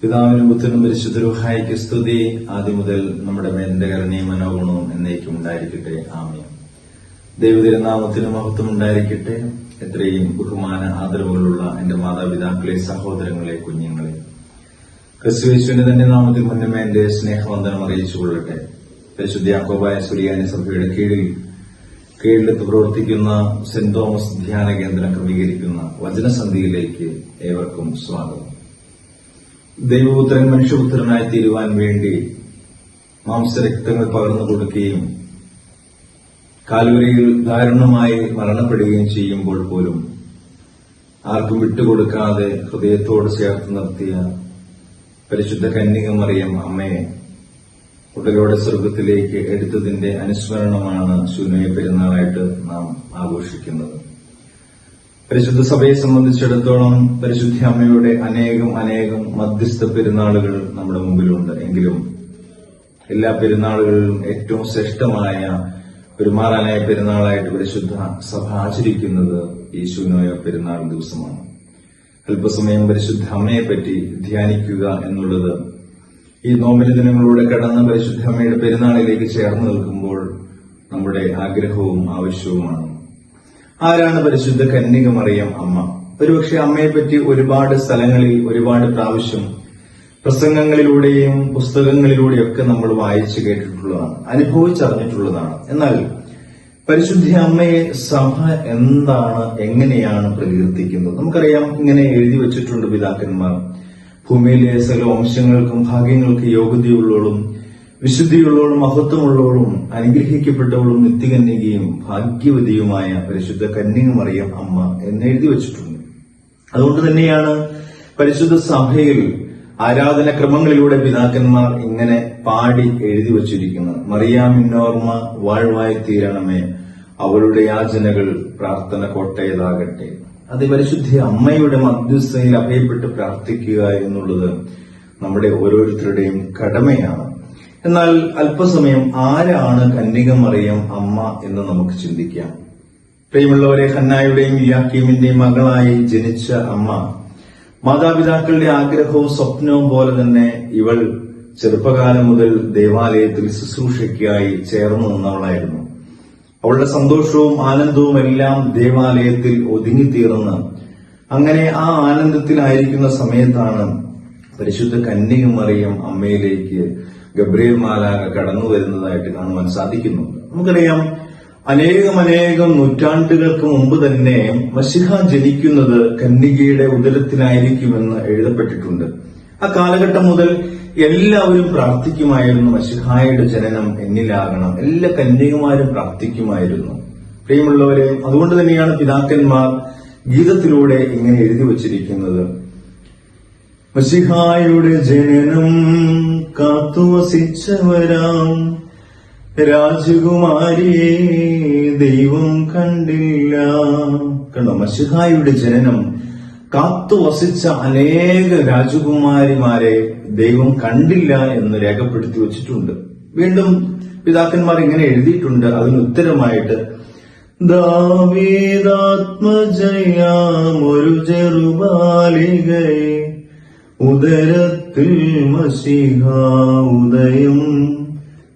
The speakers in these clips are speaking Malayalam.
പിതാവിനും പുത്രനും പരിശുദ്ധ റൂഹായിക്ക് സ്തുതി. ആദ്യം മുതൽ നമ്മുടെ മേലിന്റെ കരുണയും മനോഗുണവും എന്നേക്കും ഉണ്ടായിരിക്കട്ടെ. ആമേൻ. ദൈവതിരുനാമത്തിന് മഹത്വം ഉണ്ടായിരിക്കട്ടെ. എത്രയും ബഹുമാന ആദരവുകളുള്ള എന്റെ മാതാപിതാക്കളെ, സഹോദരങ്ങളെ, കുഞ്ഞുങ്ങളെ, ക്രിസ്തുയേശുവിന്റെ തന്നെ നാമത്തിൽ മുന്നമേ എന്റെ സ്നേഹവന്ദനം അറിയിച്ചുകൊള്ളട്ടെ. പരിശുദ്ധ യാക്കോബായ സുറിയാനി സഭയുടെ കീഴിലെത്ത് പ്രവർത്തിക്കുന്ന സെന്റ് തോമസ് ധ്യാന കേന്ദ്രം ക്രമീകരിക്കുന്ന വചനസന്ധിയിലേക്ക് ഏവർക്കും സ്വാഗതം. ദൈവപുത്രൻ മനുഷ്യപുത്രനായി തീരുവാൻ വേണ്ടി മാംസരക്തങ്ങൾ പകർന്നു കൊടുക്കുകയും കാൽവരിയിൽ ദാരുണമായി മരണപ്പെടുകയും ചെയ്യുമ്പോൾ പോലും ആർക്കും വിട്ടുകൊടുക്കാതെ ഹൃദയത്തോട് ചേർത്ത് നിർത്തിയ പരിശുദ്ധ കന്യക മറിയം അമ്മയെ ഉടലോടെ സ്വർഗത്തിലേക്ക് എടുത്തതിന്റെ അനുസ്മരണമാണ് ശൂന്യ പെരുന്നാളായിട്ട് നാം ആഘോഷിക്കുന്നത്. പരിശുദ്ധ സഭയെ സംബന്ധിച്ചിടത്തോളം പരിശുദ്ധ അമ്മയുടെ അനേകം മധ്യസ്ഥ പെരുന്നാളുകൾ നമ്മുടെ മുമ്പിലുണ്ട്. എങ്കിലും എല്ലാ പെരുന്നാളുകളിലും ഏറ്റവും ശ്രേഷ്ഠമായ പെരുമാറാനായ പെരുന്നാളായിട്ട് പരിശുദ്ധ സഭ ആചരിക്കുന്നത് ഈ ശൂന്യ പെരുന്നാൾ ദിവസമാണ്. അല്പസമയം പരിശുദ്ധ അമ്മയെപ്പറ്റി ധ്യാനിക്കുക എന്നുള്ളത് ഈ നോമ്പിന് ദിനങ്ങളിലൂടെ കടന്ന് പരിശുദ്ധ അമ്മയുടെ പെരുന്നാളിലേക്ക് ചേർന്ന് നിൽക്കുമ്പോൾ നമ്മുടെ ആഗ്രഹവും ആവശ്യവുമാണ്. ആരാണ് പരിശുദ്ധ കന്യക മറിയം അമ്മ? ഒരുപക്ഷെ അമ്മയെപ്പറ്റി ഒരുപാട് സ്ഥലങ്ങളിൽ ഒരുപാട് പ്രാവശ്യം പ്രസംഗങ്ങളിലൂടെയും പുസ്തകങ്ങളിലൂടെയൊക്കെ നമ്മൾ വായിച്ചു കേട്ടിട്ടുള്ളതാണ്, അനുഭവിച്ചറിഞ്ഞിട്ടുള്ളതാണ്. എന്നാൽ പരിശുദ്ധ അമ്മയെ സഭ എന്താണ്, എങ്ങനെയാണ് പ്രകീർത്തിക്കുന്നത്? നമുക്കറിയാം, ഇങ്ങനെ എഴുതി വച്ചിട്ടുണ്ട് പിതാക്കന്മാർ: ഭൂമിയിലെ സകല വംശങ്ങൾക്കും ഭാഗ്യങ്ങൾക്ക് യോഗ്യതയുള്ളവളും വിശുദ്ധിയുള്ളവളും മഹത്വമുള്ളവളും അനുഗ്രഹിക്കപ്പെട്ടവളും നിത്യകന്യകയും ഭാഗ്യവതിയുമായ പരിശുദ്ധ കന്യക മറിയം അമ്മ എന്ന് എഴുതി വച്ചിട്ടുണ്ട്. അതുകൊണ്ട് തന്നെയാണ് പരിശുദ്ധ സഭയിൽ ആരാധനക്രമങ്ങളിലൂടെ പിതാക്കന്മാർ ഇങ്ങനെ പാടി എഴുതി വച്ചിരിക്കുന്നത്: മറിയാമിന്നോർമ്മ വാഴ്വായി തീരണമേ, അവളുടെ യാചനകൾ പ്രാർത്ഥന കോട്ടയതാകട്ടെ. അത് പരിശുദ്ധ അമ്മയുടെ മധ്യസ്ഥയിൽ അഭയപ്പെട്ട് പ്രാർത്ഥിക്കുക എന്നുള്ളത് നമ്മുടെ ഓരോരുത്തരുടെയും കടമയാണ്. എന്നാൽ അല്പസമയം ആരാണ് കന്യക മറിയം അമ്മ എന്ന് നമുക്ക് ചിന്തിക്കാം. പ്രിയമുള്ളവരെ, ഹന്നായുടെയും യാക്കീമിന്റെയും മകളായി ജനിച്ച അമ്മ മാതാപിതാക്കളുടെ ആഗ്രഹവും സ്വപ്നവും പോലെ തന്നെ ഇവൾ ചെറുപ്പകാലം മുതൽ ദേവാലയത്തിൽ ശുശ്രൂഷയ്ക്കായി ചേർന്നു നിന്നവളായിരുന്നു. അവളുടെ സന്തോഷവും ആനന്ദവും എല്ലാം ദേവാലയത്തിൽ ഒതുങ്ങിത്തീർന്ന് അങ്ങനെ ആ ആനന്ദത്തിലായിരിക്കുന്ന സമയത്താണ് പരിശുദ്ധ കന്യക മറിയം അമ്മയിലേക്ക് ഗബ്രിയേൽ മാലാഖ കടന്നു വരുന്നതായിട്ട് കാണുവാൻ സാധിക്കുന്നുണ്ട്. നമുക്കറിയാം, അനേകം നൂറ്റാണ്ടുകൾക്ക് മുമ്പ് തന്നെ മശിഹ ജനിക്കുന്നത് കന്യകയുടെ ഉദരത്തിലായിരിക്കുമെന്ന് എഴുതപ്പെട്ടിട്ടുണ്ട്. ആ കാലഘട്ടം മുതൽ എല്ലാവരും പ്രാർത്ഥിക്കുമായിരുന്നു, മശിഹായുടെ ജനനം എന്നിലാകണം. എല്ലാ കന്യകമാരും പ്രാർത്ഥിക്കുമായിരുന്നു. പ്രിയമുള്ളവരെ, അതുകൊണ്ട് തന്നെയാണ് പിതാക്കന്മാർ ഗീതത്തിലൂടെ ഇങ്ങനെ എഴുതി വച്ചിരിക്കുന്നത്: മശിഹായുടെ ജനനം കാത്തുവസിച്ചവരാം രാജകുമാരിയെ ദൈവം കണ്ടില്ല. കണ്ടോ, മശിഹായുടെ ജനനം കാത്തുവസിച്ച അനേക രാജകുമാരിമാരെ ദൈവം കണ്ടില്ല എന്ന് രേഖപ്പെടുത്തി വച്ചിട്ടുണ്ട്. വീണ്ടും പിതാക്കന്മാർ ഇങ്ങനെ എഴുതിയിട്ടുണ്ട് അതിന് ഉത്തരമായിട്ട്: ദാവീദാത്മജയാമൊരു ചെറുബാലികയെ ഉദരത്തിൽ മശിഹ ഉദയം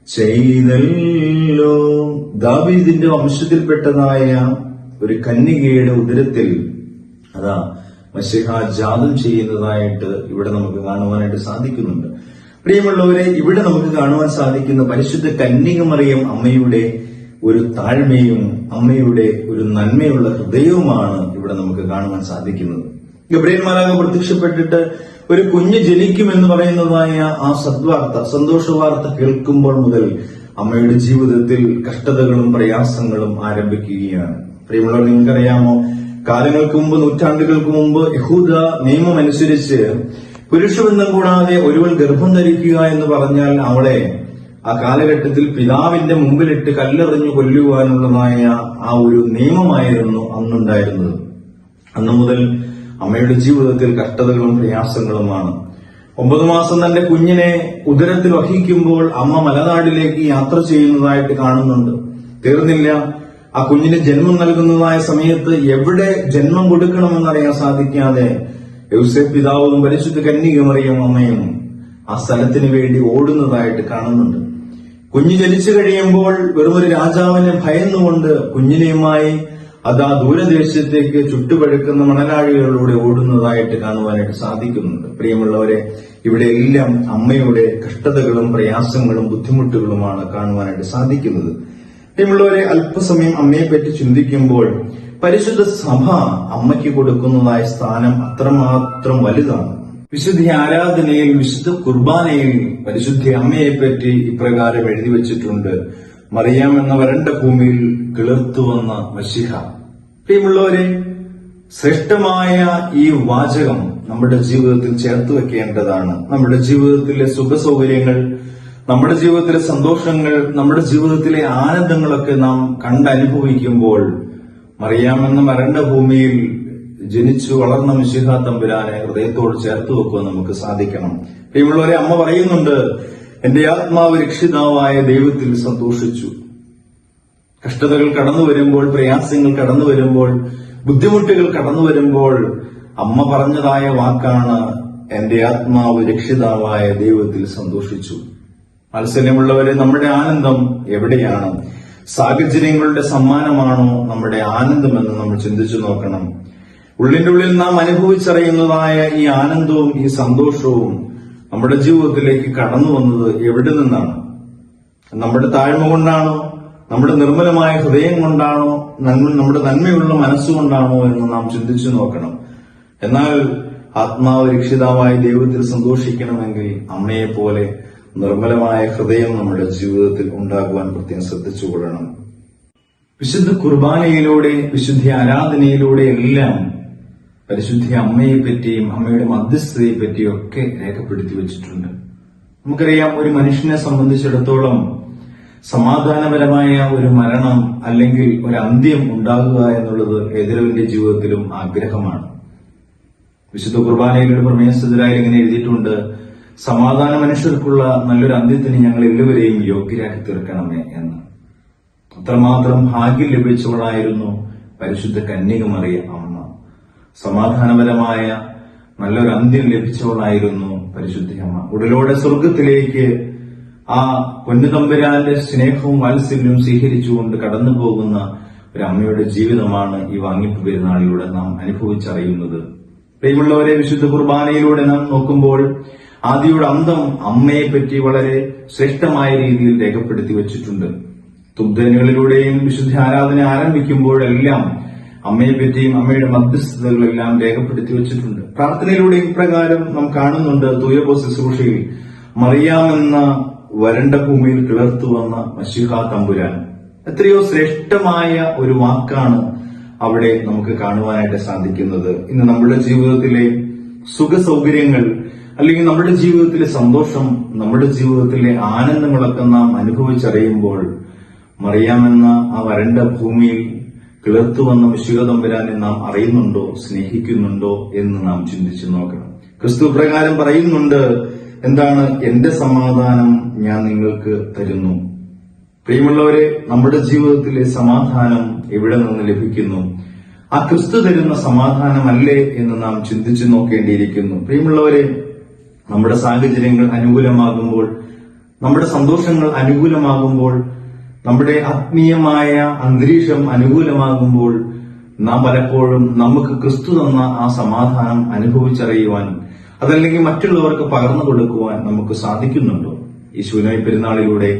ചെയ്തല്ലോ. ദാവീദിന്റെ വംശത്തിൽപ്പെട്ടതായ ഒരു കന്യകയുടെ ഉദരത്തിൽ അതാ മശിഹ ജാതം ചെയ്യുന്നതായിട്ട് ഇവിടെ നമുക്ക് കാണുവാനായിട്ട് സാധിക്കുന്നുണ്ട്. പ്രിയമുള്ളവരെ, ഇവിടെ നമുക്ക് കാണുവാൻ സാധിക്കുന്ന പരിശുദ്ധ കന്യക മറിയം അമ്മയുടെ ഒരു താഴ്മയും അമ്മയുടെ ഒരു നന്മയുള്ള ഹൃദയവുമാണ് ഇവിടെ നമുക്ക് കാണുവാൻ സാധിക്കുന്നത്. ഗബ്രിയേൽ മാലാഖ പ്രത്യക്ഷപ്പെട്ടിട്ട് ഒരു കുഞ്ഞ് ജനിക്കുമെന്ന് പറയുന്നതായ ആ സദ്വാർത്ത, സന്തോഷവാർത്ത കേൾക്കുമ്പോൾ മുതൽ അമ്മയുടെ ജീവിതത്തിൽ കഷ്ടതകളും പ്രയാസങ്ങളും ആരംഭിക്കുകയാണ്. പ്രിയമുള്ളവർ, നിങ്ങൾക്കറിയാമോ, കാലങ്ങൾക്ക് മുമ്പ്, നൂറ്റാണ്ടുകൾക്ക് മുമ്പ് യഹൂദ നിയമം അനുസരിച്ച് പുരുഷബന്ധം കൂടാതെ ഒരുവൾ ഗർഭം ധരിക്കുക എന്ന് പറഞ്ഞാൽ അവളെ ആ കാലഘട്ടത്തിൽ പിതാവിന്റെ മുമ്പിലിട്ട് കല്ലെറിഞ്ഞു കൊല്ലുവാനുള്ളതായ ആ ഒരു നിയമമായിരുന്നു അന്നുണ്ടായിരുന്നത്. അന്നു മുതൽ അമ്മയുടെ ജീവിതത്തിൽ കഷ്ടതകളും പ്രയാസങ്ങളുമാണ്. 9 മാസം തന്റെ കുഞ്ഞിനെ ഉദരത്തിൽ വഹിക്കുമ്പോൾ അമ്മ മലനാടിലേക്ക് യാത്ര ചെയ്യുന്നതായിട്ട് കാണുന്നുണ്ട്. തീർന്നില്ല, ആ കുഞ്ഞിന് ജന്മം നൽകുന്നതായ സമയത്ത് എവിടെ ജന്മം കൊടുക്കണമെന്നറിയാൻ സാധിക്കാതെ യൗസേപ്പ് പിതാവും പരിശുദ്ധ കന്യകമറിയം അമ്മയും ആ സ്ഥലത്തിന് വേണ്ടി ഓടുന്നതായിട്ട് കാണുന്നുണ്ട്. കുഞ്ഞ് ജനിച്ചു കഴിയുമ്പോൾ വെറുമൊരു രാജാവിനെ ഭയന്നുകൊണ്ട് കുഞ്ഞിനെയുമായി അതാ ദൂരദേശത്തേക്ക് ചുട്ടുപഴുക്കുന്ന മണലാഴികളിലൂടെ ഓടുന്നതായിട്ട് കാണുവാനായിട്ട് സാധിക്കുന്നുണ്ട്. പ്രിയമുള്ളവരെ, ഇവിടെ എല്ലാം അമ്മയുടെ കഷ്ടതകളും പ്രയാസങ്ങളും ബുദ്ധിമുട്ടുകളുമാണ് കാണുവാനായിട്ട് സാധിക്കുന്നത്. പ്രിയമുള്ളവരെ, അല്പസമയം അമ്മയെപ്പറ്റി ചിന്തിക്കുമ്പോൾ പരിശുദ്ധ സഭ അമ്മയ്ക്ക് കൊടുക്കുന്നതായ സ്ഥാനം അത്രമാത്രം വലുതാണ്. വിശുദ്ധ ആരാധനയിൽ, വിശുദ്ധ കുർബാനയിൽ പരിശുദ്ധ അമ്മയെപ്പറ്റി ഇപ്രകാരം എഴുതി വച്ചിട്ടുണ്ട്: മറിയാം എന്ന വരണ്ട ഭൂമിയിൽ കിളിർത്തുവന്ന മശിഹ. പ്രിയമുള്ളവരെ, ശ്രേഷ്ഠമായ ഈ വാചകം നമ്മുടെ ജീവിതത്തിൽ ചേർത്ത് വെക്കേണ്ടതാണ്. നമ്മുടെ ജീവിതത്തിലെ സുഖസൗകര്യങ്ങൾ, നമ്മുടെ ജീവിതത്തിലെ സന്തോഷങ്ങൾ, നമ്മുടെ ജീവിതത്തിലെ ആനന്ദങ്ങളൊക്കെ നാം കണ്ടനുഭവിക്കുമ്പോൾ മറിയാം എന്ന വരണ്ട ഭൂമിയിൽ ജനിച്ചു വളർന്ന മിശിഹ തമ്പുരാനെ ഹൃദയത്തോട് ചേർത്ത് വെക്കുവാൻ നമുക്ക് സാധിക്കണം. പ്രിയമുള്ളവരെ, അമ്മ പറയുന്നുണ്ട്, എന്റെ ആത്മാവ് രക്ഷിതാവായ ദൈവത്തിൽ സന്തോഷിച്ചു. കഷ്ടതകൾ കടന്നു വരുമ്പോൾ, പ്രയാസങ്ങൾ കടന്നു വരുമ്പോൾ, ബുദ്ധിമുട്ടുകൾ കടന്നു വരുമ്പോൾ അമ്മ പറഞ്ഞതായ വാക്കാണ്, എന്റെ ആത്മാവ് രക്ഷിതാവായ ദൈവത്തിൽ സന്തോഷിച്ചു. മത്സരമുള്ളവരെ, നമ്മുടെ ആനന്ദം എവിടെയാണ്? സാഹചര്യങ്ങളുടെ സമ്മാനമാണോ നമ്മുടെ ആനന്ദമെന്ന് നമ്മൾ ചിന്തിച്ചു നോക്കണം. ഉള്ളിന്റെ ഉള്ളിൽ നാം അനുഭവിച്ചറിയുന്നതായ ഈ ആനന്ദവും ഈ സന്തോഷവും നമ്മുടെ ജീവിതത്തിലേക്ക് കടന്നു വന്നത് എവിടെ നിന്നാണ്? നമ്മുടെ താഴ്മ കൊണ്ടാണോ? നമ്മുടെ നിർമ്മലമായ ഹൃദയം കൊണ്ടാണോ? നമ്മുടെ നന്മയുള്ള മനസ്സുകൊണ്ടാണോ എന്ന് നാം ചിന്തിച്ചു നോക്കണം. എന്നാൽ ആത്മാവ് രക്ഷിതാവായ ദൈവത്തിൽ സന്തോഷിക്കണമെങ്കിൽ അമ്മയെപ്പോലെ നിർമ്മലമായ ഹൃദയം നമ്മുടെ ജീവിതത്തിൽ ഉണ്ടാകുവാൻ പ്രത്യേകം ശ്രദ്ധിച്ചുകൊള്ളണം. വിശുദ്ധ കുർബാനയിലൂടെ, വിശുദ്ധ ആരാധനയിലൂടെ എല്ലാം പരിശുദ്ധ അമ്മയെപ്പറ്റിയും അമ്മയുടെ മധ്യസ്ഥതയെ പറ്റിയും ഒക്കെ രേഖപ്പെടുത്തി വെച്ചിട്ടുണ്ട്. നമുക്കറിയാം, ഒരു മനുഷ്യനെ സംബന്ധിച്ചിടത്തോളം സമാധാനപരമായ ഒരു മരണം അല്ലെങ്കിൽ ഒരു അന്ത്യം ഉണ്ടാകുക എന്നുള്ളത് ഏതൊരുവിന്റെ ജീവിതത്തിലും ആഗ്രഹമാണ്. വിശുദ്ധ കുർബാനയിലൂടെ പ്രമേയസ്ഥിതരായി ഇങ്ങനെ എഴുതിയിട്ടുണ്ട്: സമാധാന മനുഷ്യർക്കുള്ള നല്ലൊരു അന്ത്യത്തിന് ഞങ്ങൾ എല്ലാവരെയും യോഗ്യരാക്കി തീർക്കണമേ എന്ന്. അത്രമാത്രം ഭാഗ്യം ലഭിച്ചവളായിരുന്നു പരിശുദ്ധ കന്യകമറിയം അമ്മ. സമാധാനപരമായ നല്ലൊരു അന്ത്യം ലഭിച്ചവളായിരുന്നു പരിശുദ്ധ അമ്മ. ഉടലോടെ സ്വർഗത്തിലേക്ക് ആ പൊന്നുതമ്പുരാന്റെ സ്നേഹവും വാത്സല്യവും സ്വീകരിച്ചുകൊണ്ട് കടന്നു പോകുന്ന ഒരു അമ്മയുടെ ജീവിതമാണ് ഈ വാങ്ങിപ്പ് പെരുന്നാളിലൂടെ നാം അനുഭവിച്ചറിയുന്നത്. പ്രിയമുള്ളവരെ, വിശുദ്ധ കുർബാനയിലൂടെ നാം നോക്കുമ്പോൾ ആദിയുടെ അന്തം അമ്മയെപ്പറ്റി വളരെ ശ്രേഷ്ഠമായ രീതിയിൽ രേഖപ്പെടുത്തി വച്ചിട്ടുണ്ട്. തുബ്ദനികളിലൂടെയും വിശുദ്ധ ആരാധന ആരംഭിക്കുമ്പോഴെല്ലാം അമ്മയെപ്പറ്റിയും അമ്മയുടെ മധ്യസ്ഥതകളെല്ലാം രേഖപ്പെടുത്തി വച്ചിട്ടുണ്ട്. പ്രാർത്ഥനയിലൂടെയും ഇപ്രകാരം നാം കാണുന്നുണ്ട്: തൂയബോ ശുശ്രൂഷയിൽ മറിയാമെന്ന വരണ്ട ഭൂമിയിൽ കിളർത്തു വന്ന മശിഹ തമ്പുരാൻ. എത്രയോ ശ്രേഷ്ഠമായ ഒരു വാക്കാണ് അവിടെ നമുക്ക് കാണുവാനായിട്ട് സാധിക്കുന്നത്. ഇന്ന് നമ്മുടെ ജീവിതത്തിലെ സുഖ സൗകര്യങ്ങൾ, അല്ലെങ്കിൽ നമ്മുടെ ജീവിതത്തിലെ സന്തോഷം, നമ്മുടെ ജീവിതത്തിലെ ആനന്ദങ്ങളൊക്കെ നാം അനുഭവിച്ചറിയുമ്പോൾ മറിയാമെന്ന ആ വരണ്ട ഭൂമിയിൽ കിളർത്തു വന്ന മിശിഹ തമ്പുരാനെ നാം അറിയുന്നുണ്ടോ, സ്നേഹിക്കുന്നുണ്ടോ എന്ന് നാം ചിന്തിച്ചു നോക്കണം. ക്രിസ്തു പ്രകാരം പറയുന്നുണ്ട്, എന്താണ്? എന്റെ സമാധാനം ഞാൻ നിങ്ങൾക്ക് തരുന്നു. പ്രിയമുള്ളവരെ, നമ്മുടെ ജീവിതത്തിലെ സമാധാനം എവിടെ നിന്ന് ലഭിക്കുന്നു? ആ ക്രിസ്തു തരുന്ന സമാധാനമല്ലേ എന്ന് നാം ചിന്തിച്ചു നോക്കേണ്ടിയിരിക്കുന്നു. പ്രിയമുള്ളവരെ, നമ്മുടെ സാഹചര്യങ്ങൾ അനുകൂലമാകുമ്പോൾ, നമ്മുടെ സന്തോഷങ്ങൾ അനുകൂലമാകുമ്പോൾ, നമ്മുടെ ആത്മീയമായ അന്തരീക്ഷം അനുകൂലമാകുമ്പോൾ നാം പലപ്പോഴും നമുക്ക് ക്രിസ്തു തന്ന ആ സമാധാനം അനുഭവിച്ചറിയുവാൻ, അതല്ലെങ്കിൽ മറ്റുള്ളവർക്ക് പകർന്നു കൊടുക്കുവാൻ നമുക്ക് സാധിക്കുന്നുണ്ടോ? ഈ ശൂന്യ പെരുന്നാളിലൂടെ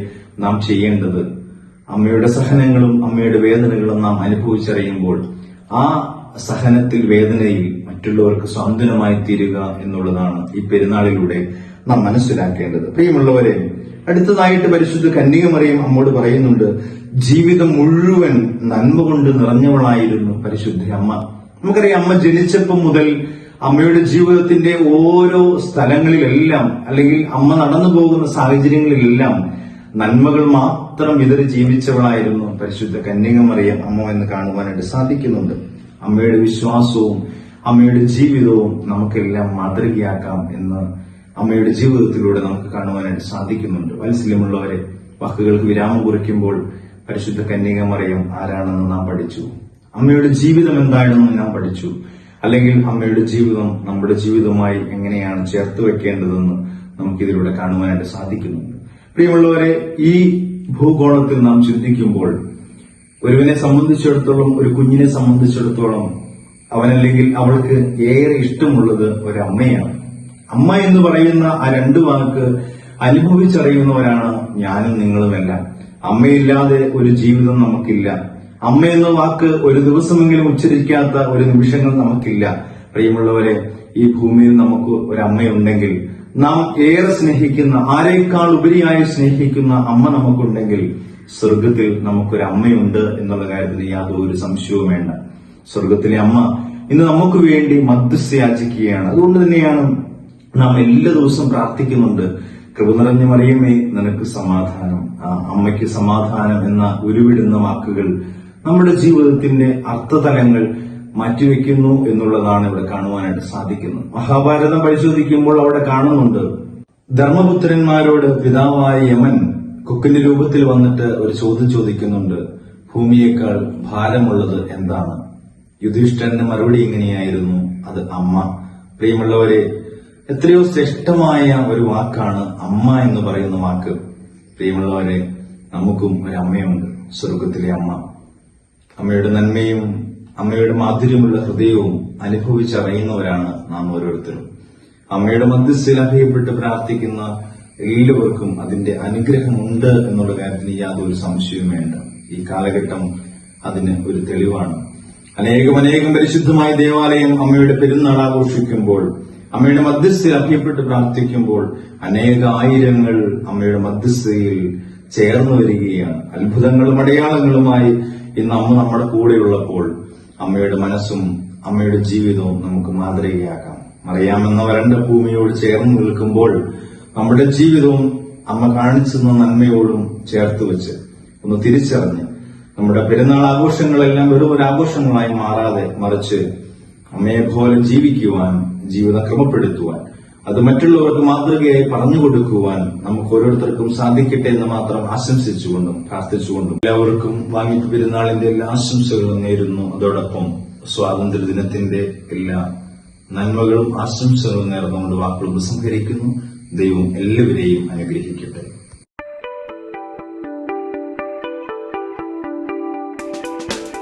നാം ചെയ്യേണ്ടത് അമ്മയുടെ സഹനങ്ങളും അമ്മയുടെ വേദനകളും നാം അനുഭവിച്ചറിയുമ്പോൾ ആ സഹനത്തിൽ, വേദനയിൽ മറ്റുള്ളവർക്ക് സാന്ത്വനമായി തീരുക എന്നുള്ളതാണ് ഈ പെരുന്നാളിലൂടെ നാം മനസ്സിലാക്കേണ്ടത്. പ്രിയമുള്ളവരെ, അടുത്തതായിട്ട് പരിശുദ്ധ കന്യകമറിയം അമ്മോട് പറയുന്നുണ്ട്, ജീവിതം മുഴുവൻ നന്മ കൊണ്ട് നിറഞ്ഞവളായിരുന്നു പരിശുദ്ധ അമ്മ. നമുക്കറിയാം, അമ്മ ജനിച്ചപ്പം മുതൽ അമ്മയുടെ ജീവിതത്തിന്റെ ഓരോ സ്ഥലങ്ങളിലെല്ലാം, അല്ലെങ്കിൽ അമ്മ നടന്നു പോകുന്ന സാഹചര്യങ്ങളിലെല്ലാം നന്മകൾ മാത്രം വിതറി ജീവിച്ചവളായിരുന്നു പരിശുദ്ധ കന്യകമറിയം അമ്മ എന്ന് കാണുവാനായിട്ട് സാധിക്കുന്നുണ്ട്. അമ്മയുടെ വിശ്വാസവും അമ്മയുടെ ജീവിതവും നമുക്കെല്ലാം മാതൃകയാക്കാം എന്ന് അമ്മയുടെ ജീവിതത്തിലൂടെ നമുക്ക് കാണുവാനായിട്ട് സാധിക്കുന്നുണ്ട്. വാത്സല്യമുള്ളവരെ, വാക്കുകൾക്ക് വിരാമം കുറിക്കുമ്പോൾ പരിശുദ്ധ കന്യകമറിയം ആരാണെന്ന് നാം പഠിച്ചു, അമ്മയുടെ ജീവിതം എന്താണെന്ന് നാം പഠിച്ചു. അല്ലെങ്കിൽ അമ്മയുടെ ജീവിതം നമ്മുടെ ജീവിതവുമായി എങ്ങനെയാണ് ചേർത്ത് വെക്കേണ്ടതെന്ന് നമുക്കിതിലൂടെ കാണുവാനായിട്ട് സാധിക്കുന്നുണ്ട്. പ്രിയമുള്ളവരെ, ഈ ഭൂഗോളത്തിൽ നാം ചിന്തിക്കുമ്പോൾ ഒരുവനെ സംബന്ധിച്ചിടത്തോളം, ഒരു കുഞ്ഞിനെ സംബന്ധിച്ചിടത്തോളം അവനല്ലെങ്കിൽ അവൾക്ക് ഏറെ ഇഷ്ടമുള്ളത് ഒരമ്മയാണ്. അമ്മ എന്ന് പറയുന്ന ആ രണ്ട് വാക്ക് അനുഭവിച്ചറിയുന്നവരാണ് ഞാനും നിങ്ങളുമെല്ലാം. അമ്മയില്ലാതെ ഒരു ജീവിതം നമുക്കില്ല. അമ്മ എന്ന വാക്ക് ഒരു ദിവസമെങ്കിലും ഉച്ചരിക്കാത്ത ഒരു നിമിഷങ്ങൾ നമുക്കില്ല. പ്രിയമുള്ളവരെ, ഈ ഭൂമിയിൽ നമുക്ക് ഒരമ്മയുണ്ടെങ്കിൽ, നാം ഏറെ സ്നേഹിക്കുന്ന, ആരേക്കാൾ ഉപരിയായി സ്നേഹിക്കുന്ന അമ്മ നമുക്കുണ്ടെങ്കിൽ, സ്വർഗത്തിൽ നമുക്കൊരമ്മയുണ്ട് എന്നുള്ള കാര്യത്തിൽ യാതൊരു സംശയവും വേണ്ട. സ്വർഗത്തിലെ അമ്മ ഇന്ന് നമുക്ക് വേണ്ടി മധ്യസ്ഥയാചിക്കുകയാണ്. അതുകൊണ്ട് തന്നെയാണ് നാം എല്ലാ ദിവസവും പ്രാർത്ഥിക്കുന്നുണ്ട്, കൃപ നിറഞ്ഞ മറിയമേ നിനക്ക് സമാധാനം. ആ അമ്മയ്ക്ക് സമാധാനം എന്ന ഉരുവിടുന്ന വാക്കുകൾ നമ്മുടെ ജീവിതത്തിന്റെ അർത്ഥതലങ്ങൾ മാറ്റിവെക്കുന്നു എന്നുള്ളതാണ് ഇവിടെ കാണുവാനായിട്ട് സാധിക്കുന്നത്. മഹാഭാരതം പരിശോധിക്കുമ്പോൾ അവിടെ കാണുന്നുണ്ട്, ധർമ്മപുത്രന്മാരോട് പിതാവായ യമൻ കൊക്കിന്റെ രൂപത്തിൽ വന്നിട്ട് ഒരു ചോദ്യം ചോദിക്കുന്നുണ്ട്, ഭൂമിയേക്കാൾ ഭാരമുള്ളത് എന്താണ്? യുധിഷ്ഠിരന്റെ മറുപടി ഇങ്ങനെയായിരുന്നു, അത് അമ്മ. പ്രിയമുള്ളവരെ, എത്രയോ ശ്രേഷ്ഠമായ ഒരു വാക്കാണ് അമ്മ എന്ന് പറയുന്ന വാക്ക്. പ്രിയമുള്ളവരെ, നമുക്കും ഒരു അമ്മയുണ്ട്, സ്വർഗത്തിലെ അമ്മ. അമ്മയുടെ നന്മയും അമ്മയുടെ മാധുര്യമുള്ള ഹൃദയവും അനുഭവിച്ചറിയുന്നവരാണ് നാം ഓരോരുത്തരും. അമ്മയുടെ മധ്യസ്ഥയിൽ അഭയപ്പെട്ട് പ്രാർത്ഥിക്കുന്ന എല്ലാവർക്കും അതിന്റെ അനുഗ്രഹമുണ്ട് എന്നുള്ള കാര്യത്തിൽ യാതൊരു സംശയവും വേണ്ട. ഈ കാലഘട്ടം അതിന് ഒരു തെളിവാണ്. അനേകം പരിശുദ്ധമായ ദേവാലയം അമ്മയുടെ പെരുന്നാൾ ആഘോഷിക്കുമ്പോൾ, അമ്മയുടെ മധ്യസ്ഥയിൽ അഭയപ്പെട്ട് പ്രാർത്ഥിക്കുമ്പോൾ അനേകായിരങ്ങൾ അമ്മയുടെ മധ്യസ്ഥയിൽ ചേർന്നു വരികയാണ്. അത്ഭുതങ്ങളും അടയാളങ്ങളുമായി ഇന്ന് അമ്മ നമ്മുടെ കൂടെയുള്ളപ്പോൾ അമ്മയുടെ മനസ്സും അമ്മയുടെ ജീവിതവും നമുക്ക് മാതൃകയാക്കാം. മറിയാമെന്ന വരണ്ട ഭൂമിയോട് ചേർന്ന് നിൽക്കുമ്പോൾ നമ്മുടെ ജീവിതവും അമ്മ കാണിച്ചുന്ന നന്മയോടും ചേർത്ത് വെച്ച് ഒന്ന് തിരിച്ചറിഞ്ഞ് നമ്മുടെ പെരുന്നാൾ ആഘോഷങ്ങളെല്ലാം വെറും ഒരു ആഘോഷങ്ങളായി മാറാതെ, മറിച്ച് അമ്മയെ പോലെ ജീവിക്കുവാൻ, ജീവിതം ക്രമപ്പെടുത്തുവാൻ, അത് മറ്റുള്ളവർക്ക് മാതൃകയായി പറഞ്ഞു കൊടുക്കുവാൻ നമുക്ക് ഓരോരുത്തർക്കും സാധിക്കട്ടെ എന്ന് മാത്രം ആശംസിച്ചുകൊണ്ടും പ്രാർത്ഥിച്ചുകൊണ്ടും എല്ലാവർക്കും വാങ്ങിപ്പ് പെരുന്നാളിന്റെ എല്ലാ ആശംസകളും നേരുന്നു. അതോടൊപ്പം സ്വാതന്ത്ര്യദിനത്തിന്റെ എല്ലാ നന്മകളും ആശംസകളും നേർന്നുകൊണ്ട് വാക്കുകൾ ഉപസംഹരിക്കുന്നു. ദൈവം എല്ലാവരെയും അനുഗ്രഹിക്കട്ടെ.